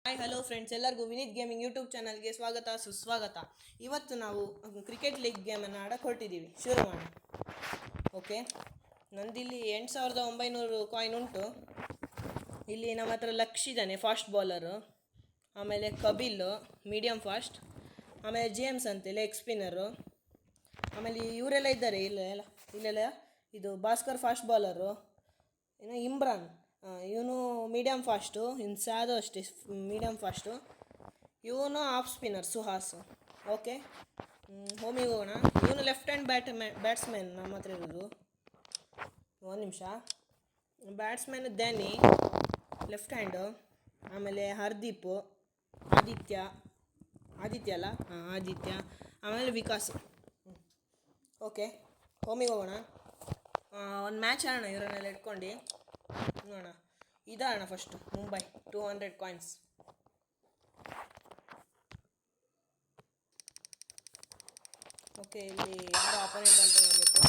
Hi hello friends, ಎಲ್ಲರಿಗೂ Vineet gaming YouTube ಚಾನಲ್ಗೆ ಸ್ವಾಗತ ಸುಸ್ವಾಗತ. ಇವತ್ತು ನಾವು ಕ್ರಿಕೆಟ್ ಲೀಗ್ ಗೇಮನ್ನು ಆಡಕ್ಕೆ ಹೊರಟಿದ್ದೀವಿ. ಶುರು ಮಾಡಿ. ಓಕೆ, ನಂದಿಲ್ಲಿ 8,900 ಕಾಯಿನ್ ಉಂಟು. ಇಲ್ಲಿ ನಮ್ಮ ಹತ್ರ ಲಕ್ಷ ಇದ್ದಾನೆ, ಫಾಸ್ಟ್ ಬಾಲರು. ಆಮೇಲೆ ಕಬಿಲ್ ಮೀಡಿಯಮ್ ಫಾಸ್ಟ್. ಆಮೇಲೆ ಜೇಮ್ಸ್ ಅಂತೆ ಲೆಗ್ ಸ್ಪಿನ್ನರು. ಆಮೇಲೆ ಇವರೆಲ್ಲ ಇದ್ದಾರೆ. ಇಲ್ಲೆಲ್ಲ ಇದು ಭಾಸ್ಕರ್ ಫಾಸ್ಟ್ ಬಾಲರು. ಇನ್ನು ಇಮ್ರಾನ್, ಇವನು ಮೀಡಿಯಮ್ ಫಾಸ್ಟು. ಇನ್ನು ಸಾದು ಅಷ್ಟೇ ಮೀಡಿಯಮ್ ಫಾಸ್ಟು. ಇವನು ಆಫ್ ಸ್ಪಿನ್ನರ್ ಸುಹಾಸ್. ಓಕೆ, ಹೋಮಿಗೆ ಹೋಗೋಣ. ಇವನು ಲೆಫ್ಟ್ ಹ್ಯಾಂಡ್ ಬ್ಯಾಟ್ಸ್ಮನ್ ನಮ್ಮ ಹತ್ರ ಇರೋದು. ಒಂದು ನಿಮಿಷ. Batsman Dhyani left hand. ಆಮೇಲೆ ಹರ್ದೀಪ್, ಆದಿತ್ಯ ಅಲ್ಲ, ಆದಿತ್ಯ. ಆಮೇಲೆ ವಿಕಾಸ್. ಓಕೆ, ಹೋಮಿಗೆ ಹೋಗೋಣ. ಒಂದು ಮ್ಯಾಚ್ ಆಡೋಣ ಇವರನ್ನೆಲ್ಲ ಇಟ್ಕೊಂಡು. ನೋಡೋಣ. ಇದಾಣ ಫಸ್ಟು ಮುಂಬೈ 200 ಕಾಯಿನ್ಸ್. ಓಕೆ, ಇಲ್ಲಿ ಯಾರು ಅಪೋನೆಂಟ್ ಅಂತ ನೋಡಬೇಕು.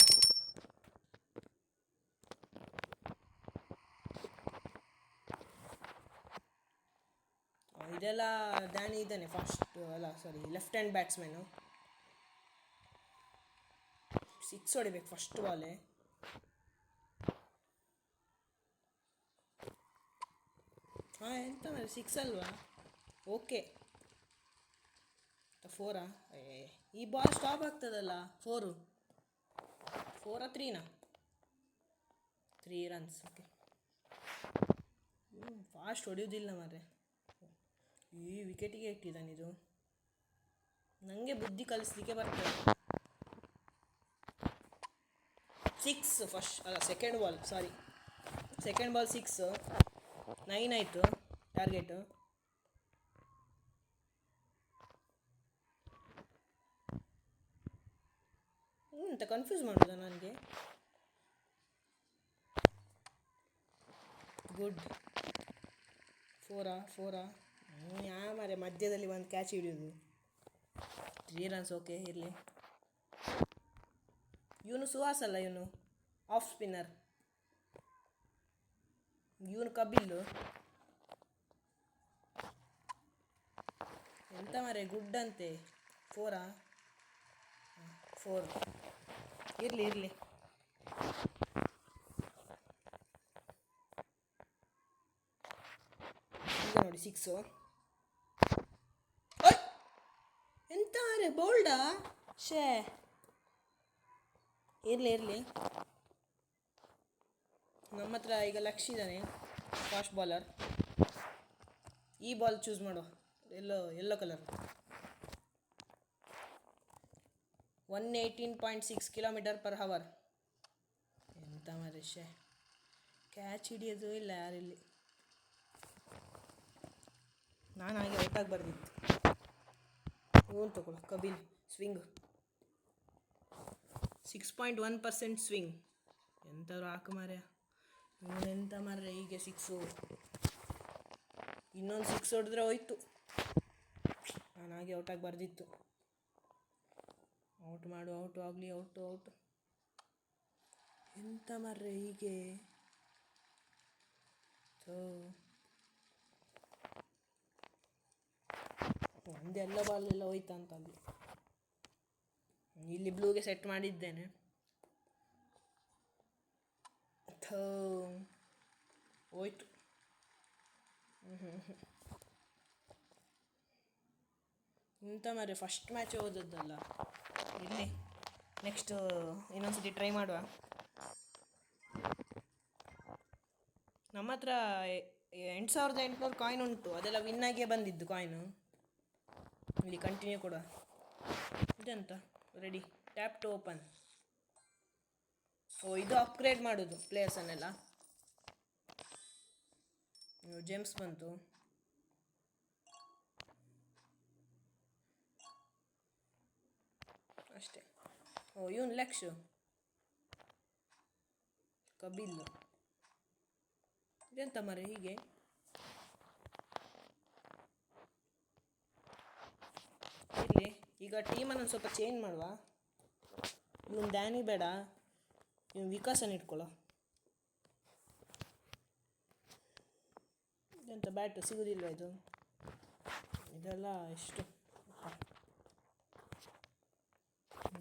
ಇದೆಲ್ಲ ಡ್ಯಾನಿ ಇದ್ದಾನೆ ಫಾಸ್ಟ್, ಅಲ್ಲ ಸಾರಿ ಲೆಫ್ಟ್ ಹ್ಯಾಂಡ್ ಬ್ಯಾಟ್ಸ್ಮನ್ನು. 6 ಹೊಡಿಬೇಕು ಫಸ್ಟ್ ಬಾಲೇ. ಎಂತ ಮೇಲೆ 6 ಅಲ್ವಾ? ಓಕೆ, 4. ಈ ಬಾಲ್ ಸ್ಟಾಪ್ ಆಗ್ತದಲ್ಲ. 4 3ನಾ? 3 ರನ್ಸ್. ಓಕೆ, ಫಾಸ್ಟ್ ಹೊಡೆಯೋದಿಲ್ಲ ಮಾರೆ. ಈ ವಿಕೆಟಿಗೆ ಇಟ್ಟಿದ್ದಾನಿದು. ನನಗೆ ಬುದ್ಧಿ ಕಲಿಸ್ಲಿಕ್ಕೆ ಬರ್ತದೆ. 6 ಫಸ್ಟ್ ಅಲ್ಲ, ಸೆಕೆಂಡ್ ಬಾಲ್, ಸಾರಿ ಸೆಕೆಂಡ್ ಬಾಲ್ 6. 9 ಆಯಿತು ಟಾರ್ಗೆಟು. ಅಂತ ಕನ್ಫ್ಯೂಸ್ ಮಾಡೋದ ನನಗೆ. ಗುಡ್. 4 ಮಾರೆ ಮಧ್ಯದಲ್ಲಿ ಒಂದು ಕ್ಯಾಚ್ ಹಿಡಿಯೋದು. 3 ರನ್ಸ್. ಓಕೆ, ಇರಲಿ. ಇವನು ಸುಹಾಸ್ ಅಲ್ಲ, ಇವನು ಆಫ್ ಸ್ಪಿನ್ನರ್. ಇವನು ಕಬಿಲ್ಲು. ಎಂತ ಮಾರೆ ಗುಡ್ ಅಂತೆ. 4 ಇರಲಿ. ಈಗ ನೋಡಿ 6. ಎಂತ ಮಾರೆ ಬೋಲ್ಡಾ? ಶೇ, ಇರಲಿ. ನಮ್ಮ ಹತ್ರ ಈಗ ಲಕ್ಷ ಇದ್ದಾನೆ ಫಾಸ್ಟ್ ಬಾಲರ್. ಈ ಬಾಲ್ ಚೂಸ್ ಮಾಡುವ. Yellow colour. 118.6 km/h. ಎಂತ ಮಾರೆ ಶೇ, ಕ್ಯಾಚ್ ಹಿಡಿಯೋದು ಇಲ್ಲ ಯಾರಿಲ್ಲಿ. ನಾನು ಹಾಗೆ ಔಟಾಗಿ ಬರ್ದಿತ್ತು. ಇವನು ತಗೊಳ್ಳು, ಕಬಿಲ್ ಸ್ವಿಂಗ್ 6.1% ಸ್ವಿಂಗ್. ಎಂಥವ್ರು ಹಾಕು ಮಾರ್ಯ. ಇವನೆಂತ ಮಾರ್ರೆ ಹೀಗೆ 6. ಇನ್ನೊಂದು 6 ಹೊಡೆದ್ರೆ ಹೋಯ್ತು. ನಾನು ಹಾಗೆ ಔಟಾಗಿ ಬರ್ದಿತ್ತು. ಔಟ್ ಮಾಡು, ಔಟು ಆಗಲಿ, ಔಟು. ಎಂತ ಮಾರ್ರೆ ಹೀಗೆ. ಒಂದೆಲ್ಲ ಬಾಲೆಲ್ಲ ಹೋಯ್ತಾ ಅಂತ ಅಲ್ಲಿ. ಇಲ್ಲಿ ಬ್ಲೂಗೆ ಸೆಟ್ ಮಾಡಿದ್ದೇನೆ. ಹೋಯ್ತು. ಇಂಥ ಮಾರೆ ಫಸ್ಟ್ ಮ್ಯಾಚ್ ಓದದ್ದಲ್ಲ. ಇಲ್ಲಿ ನೆಕ್ಸ್ಟ್ ಇನ್ನೊಂದ್ಸತಿ ಟ್ರೈ ಮಾಡುವ. ನಮ್ಮ ಹತ್ರ 8,800 ಕಾಯಿನ್ ಉಂಟು. ಅದೆಲ್ಲ ವಿನ್ನಾಗಿಯೇ ಬಂದಿದ್ದು ಕಾಯಿನು. ಇಲ್ಲಿ ಕಂಟಿನ್ಯೂ ಕೊಡುವ. ಇದೆಂತ ರೆಡಿ, ಟ್ಯಾಪ್ ಟು ಓಪನ್. ಇದು ಅಪ್ಗ್ರೇಡ್ ಮಾಡೋದು ಪ್ಲೇಯರ್ಸನ್ನೆಲ್ಲ. ಜೇಮ್ಸ್ ಬಂತು. ಅಷ್ಟೇ. ಇವನು ಲಕ್ಷ. ಕಬಿಲ್. ಇದೆಂತ ಮರೆ ಹೀಗೆ. ಇರಲಿ. ಈಗ ಟೀಮನ್ನು ಸ್ವಲ್ಪ ಚೇಂಜ್ ಮಾಡುವ. ಇವನು ಡ್ಯಾನಿ ಬೇಡ, ಇವನು ವಿಕಾಸನ ಇಟ್ಕೊಳ್ಳೋ. ಎಂತ ಬ್ಯಾಟು ಸಿಗೋದಿಲ್ವ ಇದು? ಇದೆಲ್ಲ ಎಷ್ಟು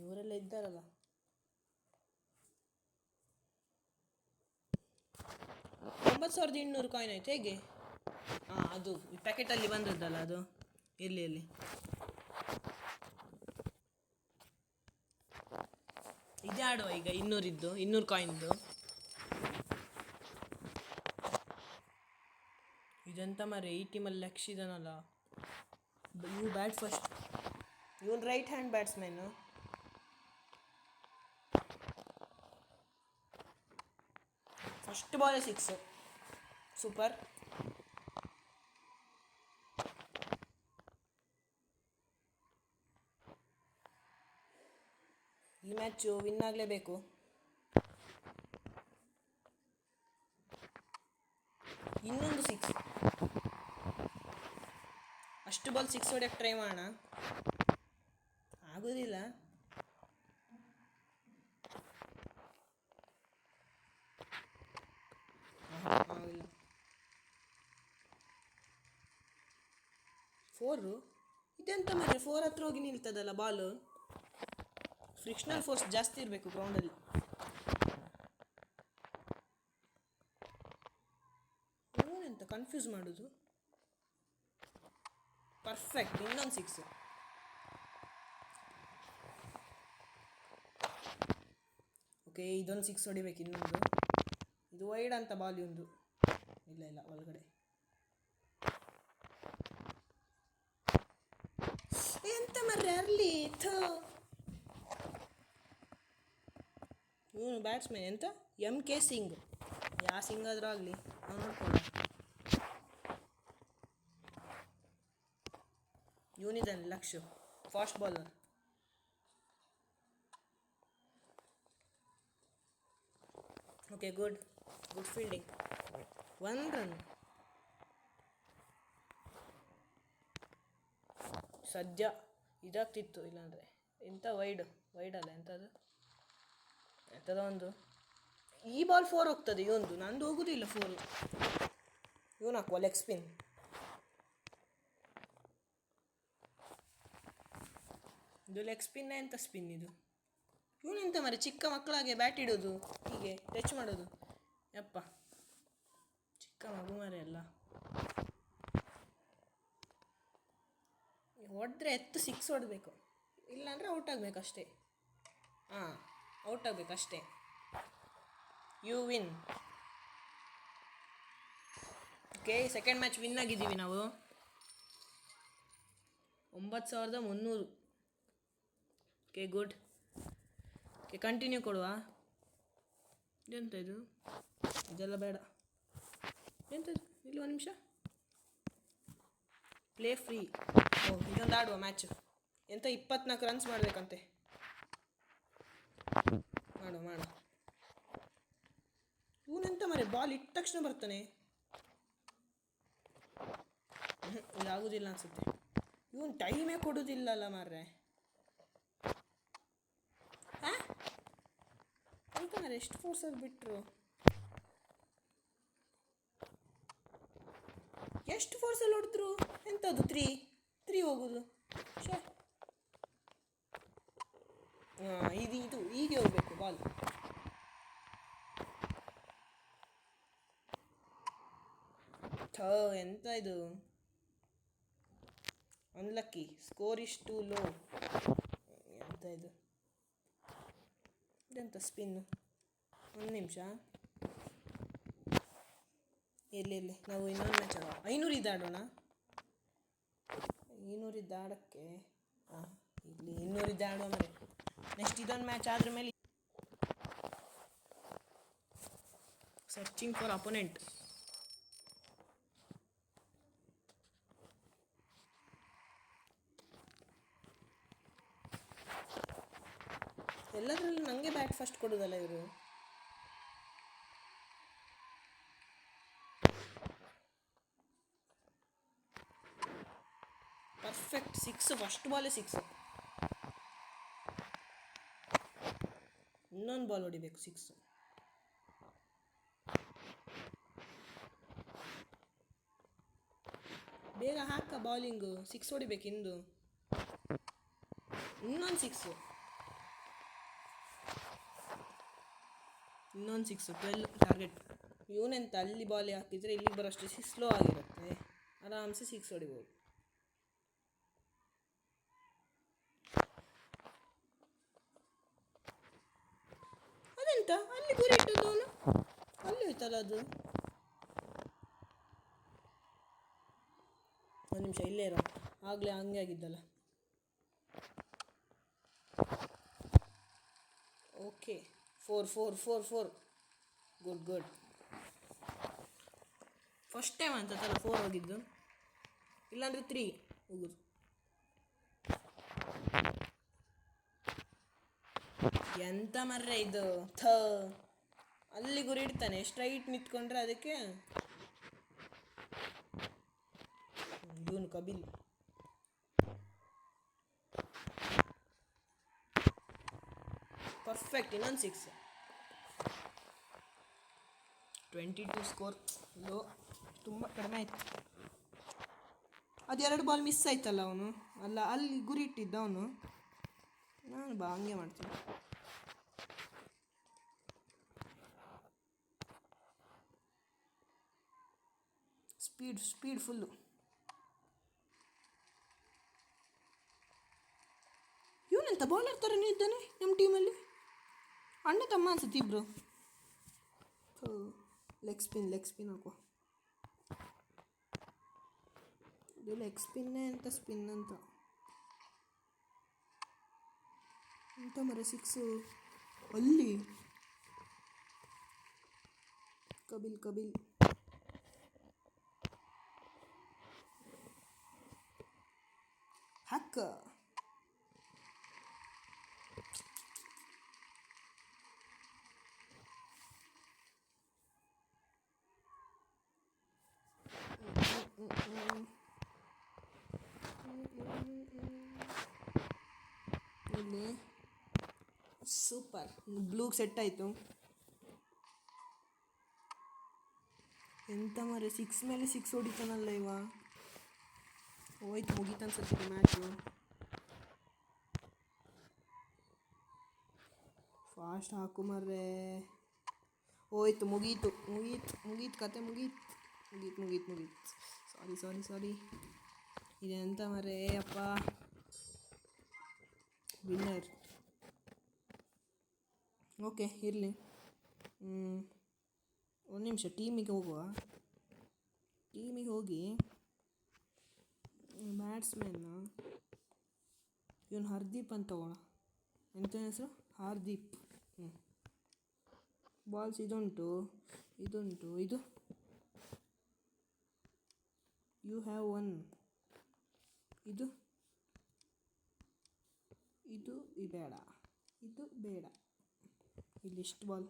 ಇವರೆಲ್ಲ ಇದ್ದಾರಲ್ಲ. 9800 ಕಾಯಿನ್ ಆಯ್ತು ಹೇಗೆ? ಹಾಂ, ಅದು ಈ ಪ್ಯಾಕೆಟಲ್ಲಿ ಬಂದದ್ದಲ್ಲ ಅದು. ಇರಲಿ ಇದೇ ಆಡುವ ಈಗ. 200 ಕಾಯಿನ್ದು. ಇದೆಂತ ಮಾರೆ, ಈ ಟೀಮಲ್ಲಿ ಲಕ್ಷ ಇದನಲ್ಲ. ಇವು ಬ್ಯಾಟ್ ಫಸ್ಟ್. ಇವನು right hand batsman. First ball 6. Super. ಈ ಮ್ಯಾಚು ವಿನ್ ಆಗಲೇಬೇಕು. ಇನ್ನೊಂದು 6. ಅಷ್ಟು ಬಾಲ್ 6 ಹೊಡೆಯಕ್ಕೆ ಟ್ರೈ ಮಾಡೋಣ. ಆಗೋದಿಲ್ಲ. ಆಗಿಲ್ಲ. 4. ಇದೆಂತ ಮಾರೆ, 4 ಹತ್ರ ಹೋಗಿ ನಿಲ್ತದಲ್ಲ ಬಾಲು. ಫ್ರಿಕ್ಷನಲ್ ಫೋರ್ಸ್ ಜಾಸ್ತಿ ಇರಬೇಕು ಗ್ರೌಂಡಲ್ಲಿ. ಇವನೆಂತ ಕನ್ಫ್ಯೂಸ್ ಮಾಡೋದು. ಪರ್ಫೆಕ್ಟ್. ಇನ್ನೊಂದು 6. ಓಕೆ, ಇದೊಂದು 6 ಹೊಡಿಬೇಕು. ಇನ್ನೊಂದು ಇದು ವೈಡ್ ಅಂತ ಬಾಲ್ ಒಂದು. ಇಲ್ಲ ಒಳಗಡೆ. ಎಂತ ಮರ್ರೆ ಅರ್ಲಿ. ಇವನು ಬ್ಯಾಟ್ಸ್ಮನ್ ಎಂತ MK ಸಿಂಗ್. ಯಾವ ಸಿಂಗ್ ಆದರೂ ಆಗಲಿ, ನಾವು ನೋಡ್ಕೊಳ್ಳ. ಇವನಿದ್ದಾನೆ ಲಕ್ಷ, fast bowler. Okay, good fielding. 1 run. ಸದ್ಯ ಇದಾಗ್ತಿತ್ತು, ಇಲ್ಲಾಂದರೆ. ಎಂಥ ವೈಡ್ ಅಲ್ಲ ಎಂಥದ್ದು ಒಂದು. ಈ ಬಾಲ್ 4 ಹೋಗ್ತದೆ. ಇವೊಂದು ನಂದು ಹೋಗುದಿಲ್ಲ 4. ಇವನು ಹಾಕುವ ಲೆಗ್ ಸ್ಪಿನ್. ಇದು ಲೆಗ್ ಸ್ಪಿನ್ ಎಂತ ಸ್ಪಿನ್ ಇದು? ಇವನೆಂತ ಮರೆ ಚಿಕ್ಕ ಮಕ್ಕಳಾಗೆ ಬ್ಯಾಟ್ ಇಡೋದು, ಹೀಗೆ ಟಚ್ ಮಾಡೋದು. ಯಪ್ಪ, ಚಿಕ್ಕ ಮಗು ಮರೆ ಅಲ್ಲ. ಹೊಡೆದ್ರೆ 6 ಹೊಡಬೇಕು, ಇಲ್ಲಾಂದರೆ ಔಟ್ ಆಗಬೇಕಷ್ಟೇ. ಹಾಂ, ಔಟ್ ಆಗಬೇಕಷ್ಟೇ. You win. Okay, second match win ಆಗಿದ್ದೀವಿ ನಾವು. 9300. Okay, good. ಓಕೆ, ಕಂಟಿನ್ಯೂ ಕೊಡುವ. ಎಂತ ಇದು? ಇದೆಲ್ಲ ಬೇಡ. ಎಂಥದ್ದು ಇಲ್ಲಿ? 1 ನಿಮಿಷ. Play free. ಇದೊಂದು ಆಡುವ ಮ್ಯಾಚು. ಎಂತ 24 ರನ್ಸ್ ಮಾಡಬೇಕಂತೆ. ಮಾಡು. ಇವನೆಂತ ಮರೆ ಬಾಲ್ ಇಟ್ಟ ತಕ್ಷಣ ಬರ್ತಾನೆ. ಇದಾಗುದಿಲ್ಲ ಅನ್ಸುತ್ತೆ. ಇವನು ಟೈಮೇ ಕೊಡೋದಿಲ್ಲಲ್ಲ ಮಾರ್ರೆ. ಅಂತ ಮಾರೆ ಎಷ್ಟು ಫೋರ್ಸಲ್ಲಿ ಬಿಟ್ಟರು. ಎಷ್ಟು ಫೋರ್ಸಲ್ಲಿ ಹೊಡೆದ್ರು. ಎಂಥದ್ದು 3 ಹೋಗೋದು. ಇದು ಹೀಗೆ ಹೋಗ್ಬೇಕು ಬಾಲ್. ಎಂತ ಇದು? Unlucky. Score is too low. ಎಂತ ಇದು? ಇದೆಂತ ಸ್ಪಿನ್ನು? 1 ನಿಮಿಷ. ಇರಲಿ ನಾವು ಇನ್ನೊಂದು ಮ್ಯಾಚ್ ಆಡೋಣ. 500 ಇದ್ದಾಡೋಣ. 500 ಇದ್ದಾಡಕ್ಕೆ. ಇಲ್ಲಿ 200 ಇದ್ದಾಡುವ ಮರೆ. ನೆಕ್ಸ್ಟ್ ಇದೊಂದು ಮ್ಯಾಚ್ ಆದ್ರ ಮೇಲೆ ಸರ್ಚಿಂಗ್ ಫಾರ್ ಅಪೋನೆಂಟ್. ಎಲ್ಲದರಲ್ಲೂ ನನಗೆ ಬ್ಯಾಟ್ ಫಸ್ಟ್ ಕೊಡೋದಲ್ಲ ಇವರು. ಪರ್ಫೆಕ್ಟ್ 6. ಫಸ್ಟ್ ಬಾಲೇ 6. ಇನ್ನೊಂದು ಬಾಲ್ ಹೊಡಿಬೇಕು 6. ಬೇಗ ಬೇಗ ಹಾಕ ಬಾಲಿಂಗು, 6 ಹೊಡಿಬೇಕು ಇಂದು. ಇನ್ನೊಂದು 6, ಇನ್ನೊಂದು 6, 12 ಟಾರ್ಗೆಟ್. ಇವನೆಂತ ಅಲ್ಲಿ ಬಾಲಿ ಹಾಕಿದರೆ ಇಲ್ಲಿಗೆ ಬರೋಷ್ಟು ಸ್ಲೋ ಆಗಿರುತ್ತೆ, ಆರಾಮ್ಸೆ 6 ಹೊಡಿಬೋದು. ಅದೆಂತ ಅಲ್ಲಿ ಗುರಿ ಇಟ್ಟದ್ದು ಅವನು, ಅಲ್ಲಿ ಹೋಯ್ತಲ್ಲ ಅದು. ಒಂದು ನಿಮಿಷ ಇಲ್ಲೇ ಇರೋ, ಆಗಲೇ ಹಂಗೆ ಆಗಿದ್ದಲ್ಲ. ಓಕೆ, 4. ಗುಡ್. ಫಸ್ಟ್ ಟೈಮ್ ಅಂತಲ್ಲ 4 ಹೋಗಿದ್ದು, ಇಲ್ಲಾಂದರೆ 3 ಹೋಗುದು. ಎಂತ ಮರ್ರೆ ಇದು, ಅಲ್ಲಿ ಗುರಿ ಇಡ್ತಾನೆ, ಸ್ಟ್ರೈಟ್ ನಿಂತ್ಕೊಂಡ್ರೆ ಅದಕ್ಕೆ. ಇವನು ಕಬಿಲ್. ಪರ್ಫೆಕ್ಟ್, ಇನ್ನೊಂದು 6. 22 ಸ್ಕೋರ್. ಲೋ, ತುಂಬ ಕಡಿಮೆ ಆಯ್ತು. ಅದು 2 ಬಾಲ್ ಮಿಸ್ ಆಯ್ತಲ್ಲ ಅವನು, ಅಲ್ಲ ಅಲ್ಲಿ ಗುರಿ ಇಟ್ಟಿದ್ದ ಅವನು. ನಾನು ಹಂಗೆ ಮಾಡ್ತೀನಿ. Speed full. ಇವನೆಂತ ಬೌಲರ್ ಥರನೇ ಇದ್ದಾನೆ ನಮ್ಮ ಟೀಮಲ್ಲಿ, ಅಣ್ಣ ತಮ್ಮ ಅನ್ಸುತ್ತೆ ಇಬ್ರು. ಲೆಗ್ ಸ್ಪಿನ್ ಹಾಕುವ. ಇದು ಲೆಗ್ ಸ್ಪಿನ್ನೇ ಅಂತ, ಸ್ಪಿನ್ ಅಂತ ಎಂತ ಮರ 6 ಅಲ್ಲಿ. ಕಬಿಲ್ ಹಕ್ಕ. ಇಲ್ಲಿ ಸೂಪರ್, ಬ್ಲೂಗೆ ಸೆಟ್ ಆಯಿತು. ಎಂತ ಮರೆ 6 ಮೇಲೆ 6 ಹೊಡಿತಾನಲ್ಲ ಇವ. ಹೋಯ್ತು, ಮುಗೀತು ಅನ್ಸುತ್ತೆ ಮ್ಯಾಚು. ಫಾಸ್ಟ್ ಹಾಕು ಮರ್ರೆ. ಹೋಯ್ತು, ಮುಗೀತು ಕತೆ, ಮುಗೀತು. ಸಾರಿ. ಇದೆಂತ ಮರೆ ಅಪ್ಪ. ವಿನ್ನರ್. ಓಕೆ, ಇರಲಿ. ಒಂದು ನಿಮಿಷ, ಟೀಮಿಗೆ ಹೋಗಿ ಬ್ಯಾಟ್ಸ್ಮನ್ನ ಇವನು ಹರ್ದೀಪ್ ಅಂತ ತಗೋಣ. ಎಂತ ಹೆಸರು? ಹಾರ್ದೀಪ್. ಬಾಲ್ಸ್ ಇದುಂಟು. ಇದು ಯು ಹ್ಯಾವ್ 1. ಇದು ಬೇಡ. ಇಲ್ಲಿ ಇಷ್ಟು ಬಾಲ್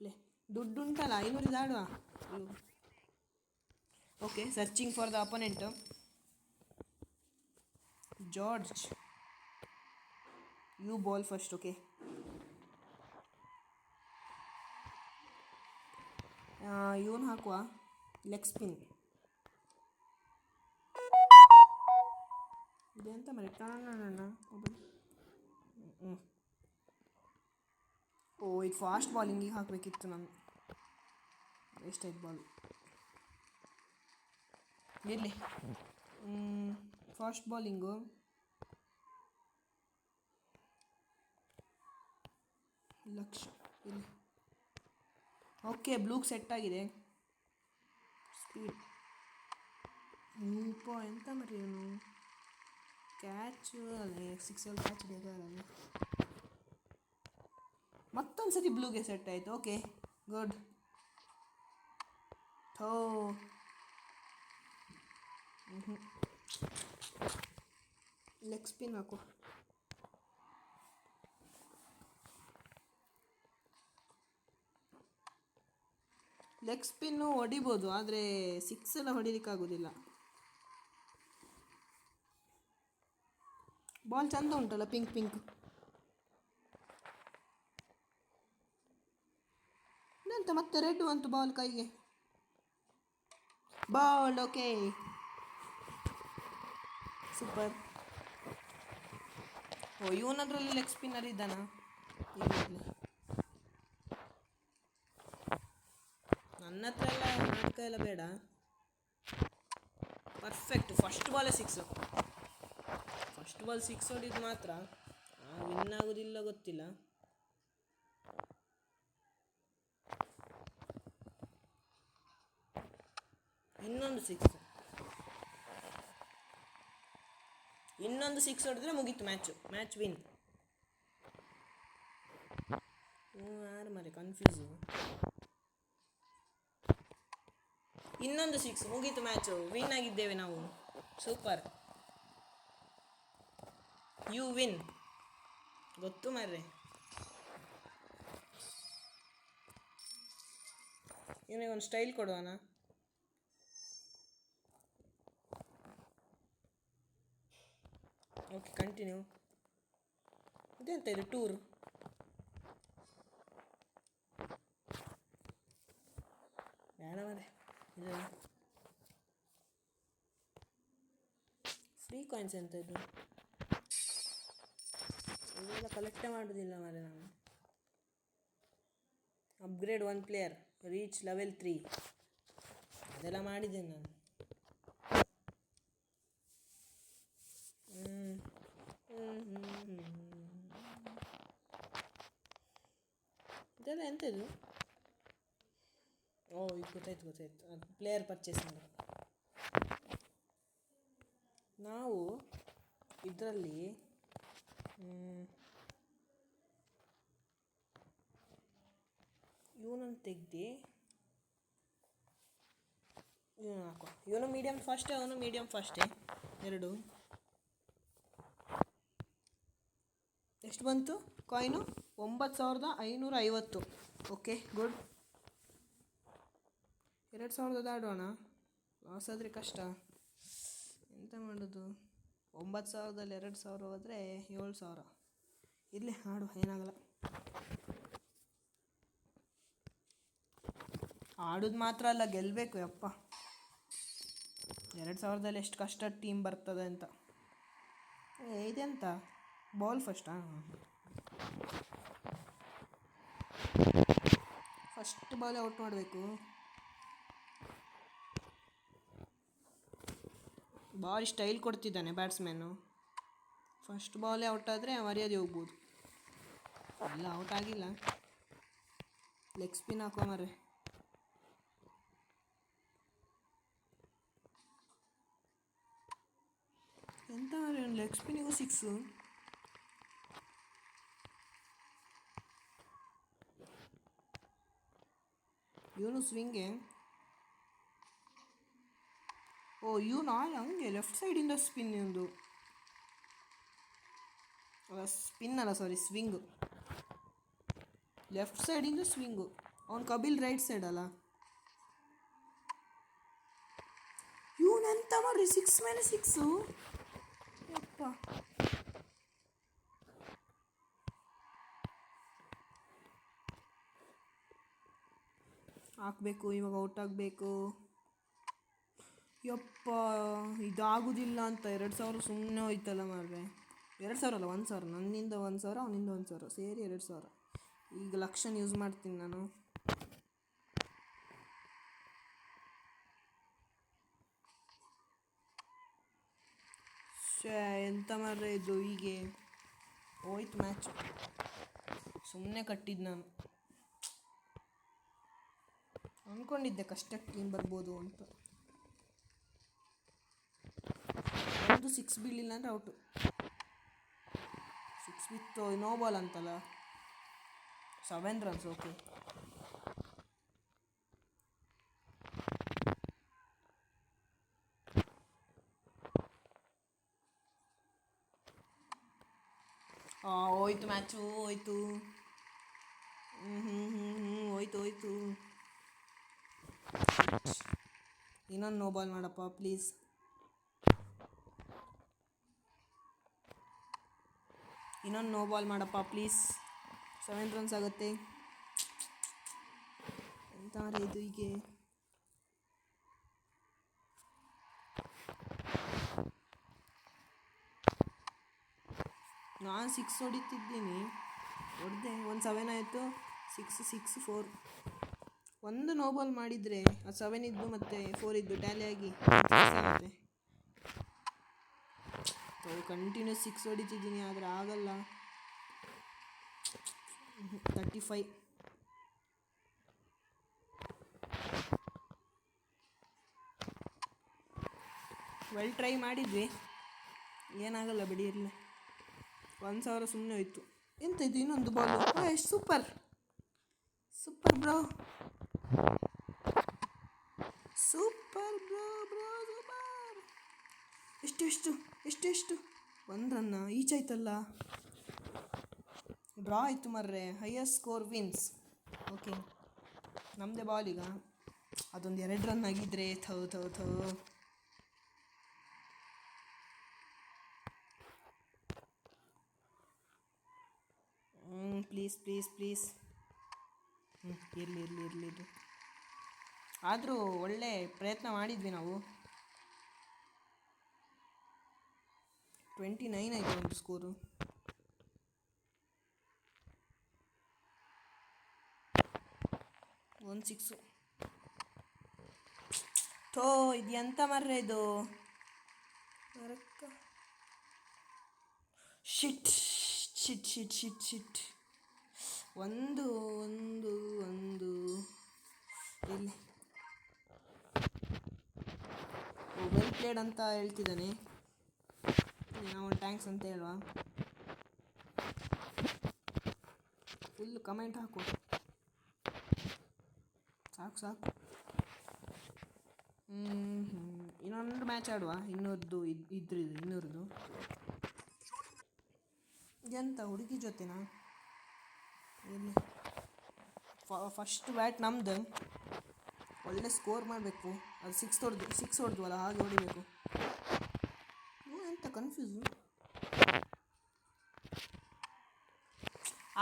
ಪ್ಲೇ. ದುಡ್ಡು ಉಂಟಲ್ಲ, 500 ಆಡುವ. Okay, searching for the opponent. George, you ball first. Okay, ಇವನು ಹಾಕುವ ಲೆಗ್ ಸ್ಪಿನ್. ಇದೆಂತ ಮರೆ ಇದು ಫಾಸ್ಟ್ ಬಾಲಿಂಗಿಗೆ ಹಾಕಬೇಕಿತ್ತು ನಾನು. ಎಷ್ಟಾಯ್ತು ಬಾಲ್? ಇರಲಿ. ಫಾಸ್ಟ್ ಬಾಲಿಂಗು ಲಕ್ಷ ಇಲ್ಲಿ. ಓಕೆ, ಬ್ಲೂಗೆ ಸೆಟ್ ಆಗಿದೆ. ಸ್ಪೀಡ್. ಎಂತ ಮರಿ ಇವನು, ಕ್ಯಾಚು ಅಲ್ಲೇ 6 ಕ್ಯಾಚ್ ಬೇಕಾಗಲ್ಲ. ಮತ್ತೊಂದು ಸತಿ ಬ್ಲೂಗೆ ಸೆಟ್ ಆಯಿತು. Okay, good. ಲೆಗ್ ಸ್ಪಿನ್ ಹಾಕು. ಲೆಗ್ ಸ್ಪಿನ್ನು ಹೊಡಿಬೋದು, ಆದರೆ 6 ಎಲ್ಲ ಹೊಡಿಲಿಕ್ಕಾಗೋದಿಲ್ಲ. ಬಾಲ್ ಚಂದ ಉಂಟಲ್ಲ, ಪಿಂಕ್. ಎಂತ ಮತ್ತೆ ರೆಡ್ ಬಂತು ಬಾಲ್ ಕೈಗೆ. ಬಾಲ್ಡ್. Okay, super. ಓ, ಇವನದ್ರಲ್ಲಿ ಲೆಗ್ ಸ್ಪಿನ್ನರ್ ಇದ್ದಾನ? ನನ್ನ ಹತ್ರ ಎಲ್ಲ ನಾಟಕ ಎಲ್ಲ ಬೇಡ. ಪರ್ಫೆಕ್ಟ್. ಫಸ್ಟ್ ಬಾಲೇ ಸಿಕ್ಸು. ಫಸ್ಟ್ ಬಾಲ್ ಸಿಕ್ಸ್ ಹೊಡಿದು ಮಾತ್ರ ವಿನ್ ಆಗೋದಿಲ್ಲ ಗೊತ್ತಿಲ್ಲ. ಇನ್ನೊಂದು ಸಿಕ್ಸ್ ಹೊಡೆದ್ರೆ ಮುಗೀತು ಮ್ಯಾಚ್ ವಿನ್. ಯಾರು ಮರೆ ಕನ್ಫ್ಯೂಸು. ಇನ್ನೊಂದು ಸಿಕ್ಸ್, ಮುಗೀತು ಮ್ಯಾಚು, ವಿನ್ ಆಗಿದ್ದೇವೆ ನಾವು. Super, you win. ಗೊತ್ತು ಮರ್ರೆ. ಇವನಿಗೆ ಒಂದು ಸ್ಟೈಲ್ ಕೊಡುವನ. Okay, continue. ಇದೆಂತ ಇದು ಟೂರ್? ಬೇಡ ಮರೆ. ಇದು ಫ್ರೀ ಕಾಯಿನ್ಸ್ ಎಂತ ಇದು? ಇದೆಲ್ಲ ಕಲೆಕ್ಟೇ ಮಾಡೋದಿಲ್ಲ ಮರೆ ನಾನು. ಅಪ್ಗ್ರೇಡ್ 1 ಪ್ಲೇಯರ್, ರೀಚ್ ಲೆವೆಲ್ 3 ಅದೆಲ್ಲ ಮಾಡಿದ್ದೇನೆ ನಾನು. ಇದೆಲ್ಲ ಎಂಥದ್ದು? ಓ, ಇದು ಗೊತ್ತಾಯ್ತು. ಅದು ಪ್ಲೇಯರ್ ಪರ್ಚೇಸ್ ಮಾಡಿ. ನಾವು ಇದರಲ್ಲಿ ಇವನನ್ನು ತೆಗ್ದು ಇವನು ಹಾಕುವ. ಇವನು ಮೀಡಿಯಮ್ ಫಸ್ಟೇ, ಅವನು ಮೀಡಿಯಮ್ ಫಸ್ಟೇ, ಎರಡು. ಎಷ್ಟು ಬಂತು ಕಾಯಿನು? 9550. Okay, good. 2000 ಆಡೋಣ. ಲಾಸ್ ಆದರೆ ಕಷ್ಟ. ಎಂತ ಮಾಡೋದು? 9000ದಲ್ಲಿ 2000 ಹೋದರೆ 7000. ಇರಲಿ, ಆಡು, ಏನಾಗಲ್ಲ. ಆಡೋದು ಮಾತ್ರ ಅಲ್ಲ, ಗೆಲ್ಲಬೇಕು ಯಪ್ಪ. 2000ದಲ್ಲಿ ಎಷ್ಟು ಕಷ್ಟ ಟೀಮ್ ಬರ್ತದೆ ಅಂತ. ಇದೆಂತ ಬಾಲ್ ಫಸ್ಟಾ? ಫಸ್ಟ್ ಬಾಲ್ ಔಟ್ ಮಾಡಬೇಕು. ಬಾಲ್ ಸ್ಟೈಲ್ ಕೊಡ್ತಿದ್ದಾನೆ ಬ್ಯಾಟ್ಸ್ಮನ್ನು. ಫಸ್ಟ್ ಬಾಲೇ ಔಟ್ ಆದರೆ ಮರ್ಯಾದೆ ಹೋಗ್ಬೋದು. ಇಲ್ಲ, ಔಟ್ ಆಗಿಲ್ಲ. ಲೆಗ್ ಸ್ಪಿನ್ ಹಾಕೋ ಮರೆ. ಎಂತ ಮರೆ, ಒಂದು ಲೆಗ್ ಸ್ಪಿನ್ನಿಗೂ ಸಿಕ್ಸು. ಇವನು ಸ್ವಿಂಗೆ. ಓ, ಇವನು ಹಂಗೆ ಲೆಫ್ಟ್ ಸೈಡಿಂದ ಸ್ಪಿನ್. ಒಂದು ಸ್ಪಿನ್ ಅಲ್ಲ, ಸಾರಿ, ಸ್ವಿಂಗು. ಲೆಫ್ಟ್ ಸೈಡಿಂದ ಸ್ವಿಂಗು. ಅವನು ಕಪಿಲ್ ರೈಟ್ ಸೈಡ್ ಅಲ್ಲ. ಇವನೆಂತ ಮಾಡ್ರಿ, 6 ಮೇಲೆ 6. ಯಪ್ಪ, ಹಾಕಬೇಕು ಇವಾಗ, ಔಟ್ ಆಗಬೇಕು. ಯಪ್ಪ, ಇದಾಗೋದಿಲ್ಲ ಅಂತ 2000 ಸುಮ್ಮನೆ ಹೋಯ್ತಲ್ಲ ಮಾರ್ರೆ. 2000 ಅಲ್ಲ, 1000. ನನ್ನಿಂದ 1000, ಅವನಿಂದ 1000 ಸೇರಿ 2000. ಈಗ ಲಕ್ಷನ್ ಯೂಸ್ ಮಾಡ್ತೀನಿ ನಾನು. ಎಂತ ಮಾರ್ರೆ ಇದು? ಹೀಗೆ ಹೋಯ್ತು ಮ್ಯಾಚ್. ಸುಮ್ಮನೆ ಕಟ್ಟಿದ್ದು ನಾನು. ಅಂದ್ಕೊಂಡಿದ್ದೆ ಕಷ್ಟಕ್ಕೆ ಟೀಮ್ ಬರ್ಬೋದು ಅಂತ. ಒಂದು 6 ಬೀಳಿಲ್ಲ ಅಂದರೆ ಔಟು. 6 ಬಿತ್ತು, ನೋ ಬಾಲ್ ಅಂತಲ್ಲ. 7 runs. ಓಕೆ, ಹೋಯ್ತು ಮ್ಯಾಚು, ಹೋಯ್ತು. ಹೋಯ್ತು. ಇನ್ನೊಂದು ನೋ ಬಾಲ್ ಮಾಡಪ್ಪ ಪ್ಲೀಸ್. ಇನ್ನೊಂದು ನೋ ಬಾಲ್ ಮಾಡಪ್ಪ ಪ್ಲೀಸ್. 7 runs ಆಗುತ್ತೆ. ಎಂತಾರೆ ಇದು ಹೀಗೆ? ನಾನು 6 ಹೊಡಿತಿದ್ದೀನಿ, ಹೊಡೆದೆ. 1-7 ಆಯಿತು. 6-6-4. ಒಂದು ನೋಬಾಲ್ ಮಾಡಿದರೆ ಅದು 7 ಇದ್ದು ಮತ್ತು 4 ಇದ್ದು ಟ್ಯಾಲಿ ಆಗಿ ಆಗುತ್ತೆ. ಕಂಟಿನ್ಯೂಸ್ 6 ಹೊಡಿತಿದ್ದೀನಿ, ಆದರೆ ಆಗಲ್ಲ. 35. ವೆಲ್ ಟ್ರೈ ಮಾಡಿದ್ವಿ, ಏನಾಗಲ್ಲ ಬಿಡಿ. ಇರಲಿ, 1000 ಸುಮ್ಮನೆ ಹೋಯ್ತು. ಎಂತ ಇದು, ಇನ್ನೊಂದು ಬಾಲು. ಎಷ್ಟು super super bro, super bro bro super. ಎಷ್ಟು 1 ರನ್ನ ಈಚಾಯ್ತಲ್ಲ. ಡ್ರಾ ಆಯಿತು ಮರ್ರೆ. Highest score wins. ಓಕೆ, ನಮ್ಮದೇ ಬಾಲೀಗ. ಅದೊಂದು 2 ರನ್ ಆಗಿದ್ರೆ ಥೌ. ಪ್ಲೀಸ್. ಇರಲಿ. ಆದರೂ ಒಳ್ಳೆ ಪ್ರಯತ್ನ ಮಾಡಿದ್ವಿ ನಾವು. 29 ಆಯಿತು ಒಂದು ಸ್ಕೋರು. ಒಂದು 6. ಇದು ಎಂತ ಮರ್ರೆ ಇದು. ಶಿಟ್. ಒಂದು ಇಲ್ಲಿ ವೆಲ್ ಪ್ಲೇಡ್ ಅಂತ ಹೇಳ್ತಿದ್ದಾನೆ. ನಾವು ಟ್ಯಾಂಕ್ಸ್ ಅಂತ ಹೇಳುವ. ಫುಲ್ಲು ಕಮೆಂಟ್ ಹಾಕು. ಸಾಕು. ಇನ್ನೊಂದು ಮ್ಯಾಚ್ ಆಡುವ. ಇನ್ನೂರದು ಎಂತ ಹುಡುಗಿ ಜೊತೆನಾ? ಇಲ್ಲಿ ಫಸ್ಟ್ ಬ್ಯಾಟ್ ನಮ್ಮದು. ಒಳ್ಳೆ ಸ್ಕೋರ್ ಮಾಡಬೇಕು. ಅದು 6 ಹೊಡೆದ್ವಲ್ಲ, ಹಾಗೆ ಹೊಡಿಬೇಕು. ಎಂತ ಕನ್ಫ್ಯೂಸು.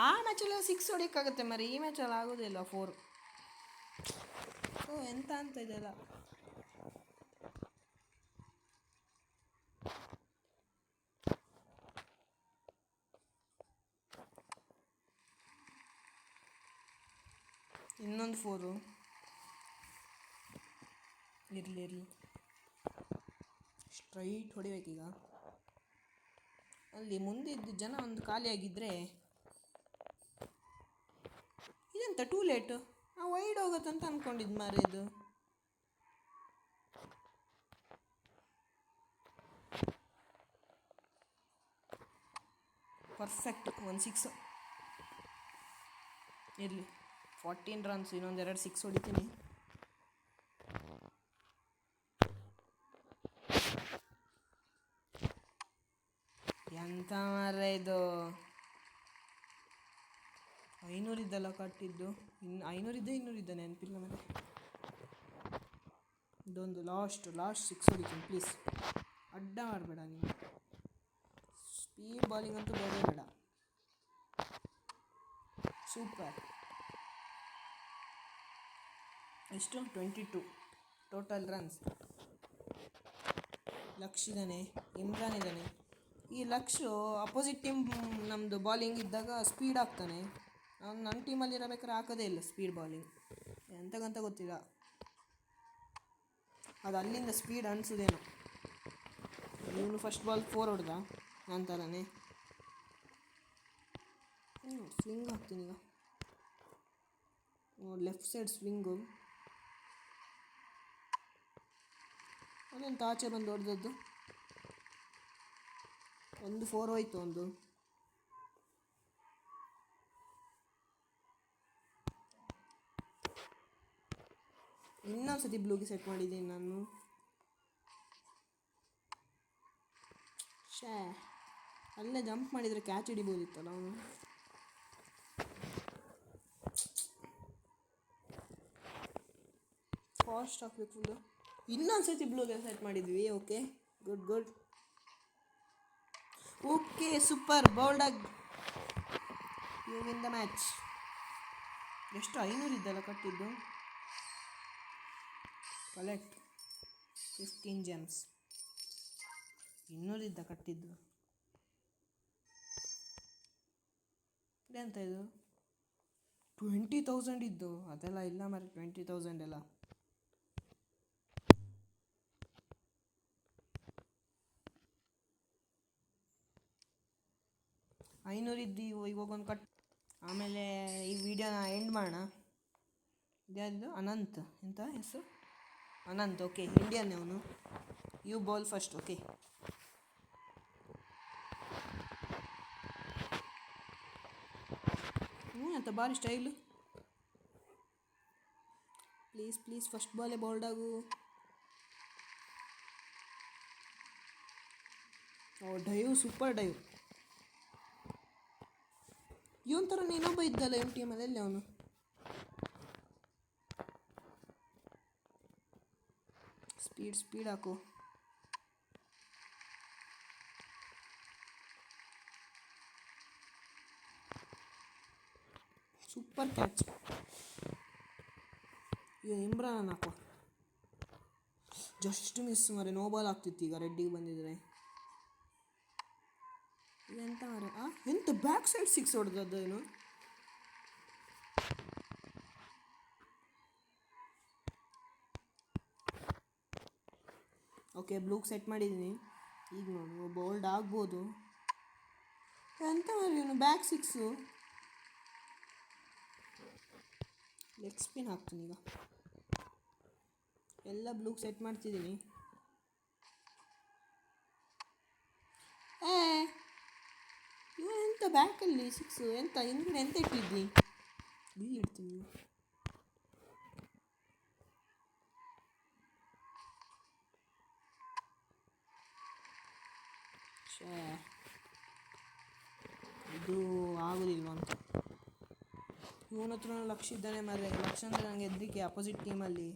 ಆ ಮ್ಯಾಚಲ್ಲಿ 6 ಹೊಡಿಯೋಕ್ಕಾಗುತ್ತೆ ಮರಿ, ಈ ಮ್ಯಾಚಲ್ಲಿ ಆಗೋದಿಲ್ಲ. 4. ಎಂತ ಅಂತ ಇದೆಲ್ಲ. ಇನ್ನೊಂದು 4. ಇರಲಿ. ಸ್ಟ್ರೈಟ್ ಹೊಡಿಬೇಕೀಗ. ಅಲ್ಲಿ ಮುಂದಿದ್ದ ಜನ ಒಂದು ಖಾಲಿಯಾಗಿದ್ದರೆ. ಇದೆಂತ ಟೂ ಲೇಟು. ವೈಡ್ ಹೋಗುತ್ತಂತ ಅಂದ್ಕೊಂಡಿದ್ದು ಮಾರೆ ಇದು. ಪರ್ಫೆಕ್ಟ್. 1 6. ಇರಲಿ, 14 ರನ್ಸ್. ಇನ್ನೊಂದು 2 6 ಹೊಡಿತೀನಿ. ಎಂತ ಮಾರ್ರೆ ಇದು. 500 ಇದ್ದಲ್ಲ ಕಟ್ಟಿದ್ದು. 500 ಇದ್ದ ನೆನಪಿಲ್ಲ ಮೇಲೆ. ಇದೊಂದು ಲಾಸ್ಟ್ 6 ಹೊಡಿತೀನಿ ಪ್ಲೀಸ್. ಅಡ್ಡ ಮಾಡಬೇಡ ನೀನು. ಸ್ಪೀಡ್ ಬಾಲಿಂಗ್ ಅಂತೂ ಬೇಡ. ಸೂಪರ್. ಎಷ್ಟು? 22 ಟೋಟಲ್ ರನ್ಸ್. ಲಕ್ಷ್ ಇದ್ದಾನೆ, ಇಮ್ರಾನ್ ಇದ್ದಾನೆ. ಈ ಲಕ್ಷ ಅಪೋಸಿಟ್ ಟೀಮ್ ನಮ್ಮದು ಬಾಲಿಂಗ್ ಇದ್ದಾಗ ಸ್ಪೀಡ್ ಆಗ್ತಾನೆ. ನನ್ನ ಟೀಮಲ್ಲಿ ಇರಬೇಕಾದ್ರೆ ಹಾಕೋದೇ ಇಲ್ಲ ಸ್ಪೀಡ್ ಬಾಲಿಂಗ್. ಎಂತಕ್ಕಂತ ಗೊತ್ತಿಲ್ಲ. ಅದು ಅಲ್ಲಿಂದ ಸ್ಪೀಡ್ ಅನಿಸೋದೇನೋ. ಇವನು ಫಸ್ಟ್ ಬಾಲ್ 4 ಹೊಡೆದ ನಂತರನೇ. ಸ್ವಿಂಗ್ ಹಾಕ್ತೀನಿ ಈಗ. Left side swing. ಅದೆಂತ ಆಚೆ ಬಂದು ಹೊಡೆದದ್ದು. ಒಂದು 4 ಹೋಯ್ತು. ಒಂದು ಇನ್ನೊಂದು ಸತಿ ಬ್ಲೂಗೆ ಸೆಟ್ ಮಾಡಿದ್ದೀನಿ ನಾನು. ಅಲ್ಲೇ ಜಂಪ್ ಮಾಡಿದರೆ ಕ್ಯಾಚ್ ಹಿಡಿಬೋದಿತ್ತಲ್ಲ ಅವನು. ಫಾಸ್ಟ್ ಹಾಕ್ಬೇಕು ಫುಲ್ಲು. ಇನ್ನೊಂದು ಸತಿ ಬ್ಲೂಗೆ ಸೆಟ್ ಮಾಡಿದ್ವಿ. Okay, good. Okay, super. ಬೌಲ್ಡಾಗಿ ಯು ವಿನ್ ದ ಮ್ಯಾಚ್. ಎಷ್ಟು? 500 ಇದ್ದಲ್ಲ ಕಟ್ಟಿದ್ದು. Collect 15 gems. 200 ಇದ್ದ ಕಟ್ಟಿದ್ದು. ಇದೆಂತ ಇದು 20,000 ಇದ್ದು ಅದೆಲ್ಲ ಇಲ್ಲ ಮರೆ 20,000 ಎಲ್ಲ. 500 ಇದ್ದು ಇವಾಗ ಒಂದು ಕಟ್. ಆಮೇಲೆ ಈ ವಿಡಿಯೋನ ಎಂಡ್ ಮಾಡೋಣ. ಇದ್ಯಾವುದು ಅನಂತ್ ಎಂತ ಹೆಸರು? ಅನಂತ್. ಓಕೆ, ಇಂಡಿಯನ್ ಅವನು. You ball first. ಓಕೆ, ಅಂತ ಭಾರಿ ಸ್ಟೈಲು. ಪ್ಲೀಸ್ ಪ್ಲೀಸ್ ಫಸ್ಟ್ ಬಾಲೇ ಬೌಲ್ಡ್ ಆಗು. Dive, super dive. ಇವನ್ ಥರ ಇನ್ನೊಬ್ಬ ಇದ್ದಲ್ಲ MTM ಅಲ್ಲಿ, ಅವನು ಸ್ಪೀಡ್ ಹಾಕು. Super catch. ಈಗ ಇಮ್ರಾನ್ ಹಾಕುವ. ಜಸ್ಟ್ ಮಿಸ್ ಮರೆ, ನೋ ಬಾಲ್ ಆಗ್ತಿತ್ತು ಈಗ ರೆಡ್ಡಿಗೆ ಬಂದಿದ್ರೆ. ಎಂತ ಮರೆ, ಎಂತ ಬ್ಯಾಕ್ ಸೈಡ್ 6 ಹೊಡೆದದ್ದೇನು? ಓಕೆ, ಬ್ಲೂಗೆ ಸೆಟ್ ಮಾಡಿದ್ದೀನಿ. ಈಗ ನೋಡು ಬೋಲ್ಡ್ ಆಗ್ಬೋದು. ಎಂತ ಮರೆ ಇವನು ಬ್ಯಾಕ್ 6. ಲೆಗ್ ಸ್ಪಿನ್ ಹಾಕ್ತೀನಿ ಈಗ. ಎಲ್ಲ ಬ್ಲೂಗೆ ಸೆಟ್ ಮಾಡ್ತಿದ್ದೀನಿ. ಇವ ಎಂತ ಬ್ಯಾಕಲ್ಲಿ 6 ಎಂತ ಹಿಂದ್ಗಡೆ ಎಂತ ಇಟ್ಟಿದ್ದಿ? ಬಿ ಇಡ್ತೀನಿ. ಇದು ಆಗೋದಿಲ್ವ ಅಂತ. ಇವನ ಹತ್ರ ಲಕ್ಷ ಇದ್ದಾನೆ ಮರೆ. ಲಕ್ಷ ಅಂದರೆ ನನಗೆ ಹೆದರಿಕೆ ಅಪೋಸಿಟ್ ಟೀಮಲ್ಲಿ.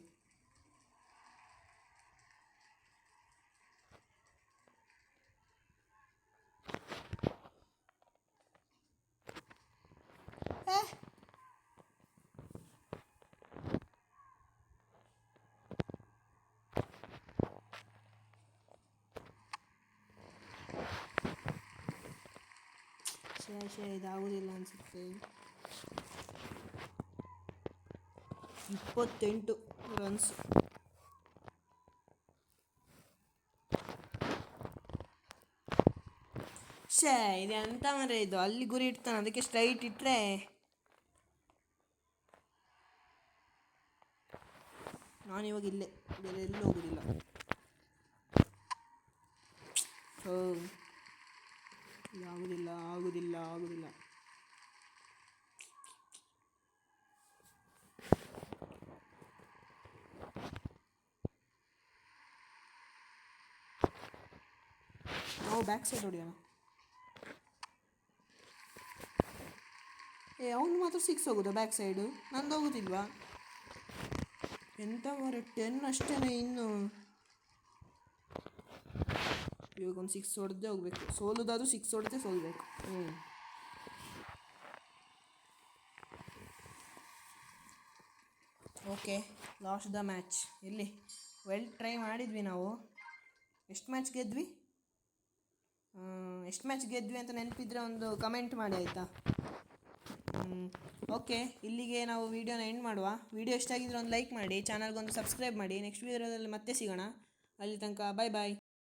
ಇದಾಗೋದಿಲ್ಲ ಅನಿಸುತ್ತೆ. 28 ರನ್ಸ್. ಇದೆ ಅಂತ ಮರೆ. ಇದು ಅಲ್ಲಿ ಗುರಿ ಇಡ್ತಾನೆ, ಅದಕ್ಕೆ ಸ್ಟ್ರೈಟ್ ಇಟ್ಟರೆ ನಾನಿವಾಗ ಇಲ್ಲೇ, ಬೇರೆ ಎಲ್ಲೂ ಹೋಗೋದಿಲ್ಲ. ಆಗುದಿಲ್ಲ. ನಾವು ಬ್ಯಾಕ್ ಸೈಡ್ ಹೊಡಿಯೋಣ. ಅವನು ಮಾತ್ರ 6 ಹೋಗೋದು ಬ್ಯಾಕ್ ಸೈಡು, ನಂದು ಹೋಗೋದಿಲ್ವಾ? ಎಂತ ಮರೆ 10 ಅಷ್ಟೇ ಇನ್ನು. ಇವಾಗ ಒಂದು 6 ಹೊಡೆದೇ ಹೋಗ್ಬೇಕು. ಸೋಲುದಾದ್ರೂ 6 ಹೊಡೆದೇ ಸೋಲ್ಬೇಕು. ಓಕೆ, ಲಾಸ್ಟ್ ದ ಮ್ಯಾಚ್. ಇಲ್ಲಿ ವೆಲ್ ಟ್ರೈ ಮಾಡಿದ್ವಿ ನಾವು. ಎಷ್ಟು ಮ್ಯಾಚ್ ಗೆದ್ವಿ ಅಂತ ನೆನಪಿದ್ರೆ ಒಂದು ಕಮೆಂಟ್ ಮಾಡಿ ಆಯಿತಾ? ಓಕೆ, ಇಲ್ಲಿಗೆ ನಾವು ವಿಡಿಯೋನ ಎಂಡ್ ಮಾಡುವ. ವಿಡಿಯೋ ಇಷ್ಟ ಆಗಿದ್ರೆ ಒಂದು ಲೈಕ್ ಮಾಡಿ, ಚಾನಲ್ಗೊಂದು ಸಬ್ಸ್ಕ್ರೈಬ್ ಮಾಡಿ. ನೆಕ್ಸ್ಟ್ ವಿಡಿಯೋದಲ್ಲಿ ಮತ್ತೆ ಸಿಗೋಣ. ಅಲ್ಲಿ ತನಕ ಬಾಯ್ ಬಾಯ್.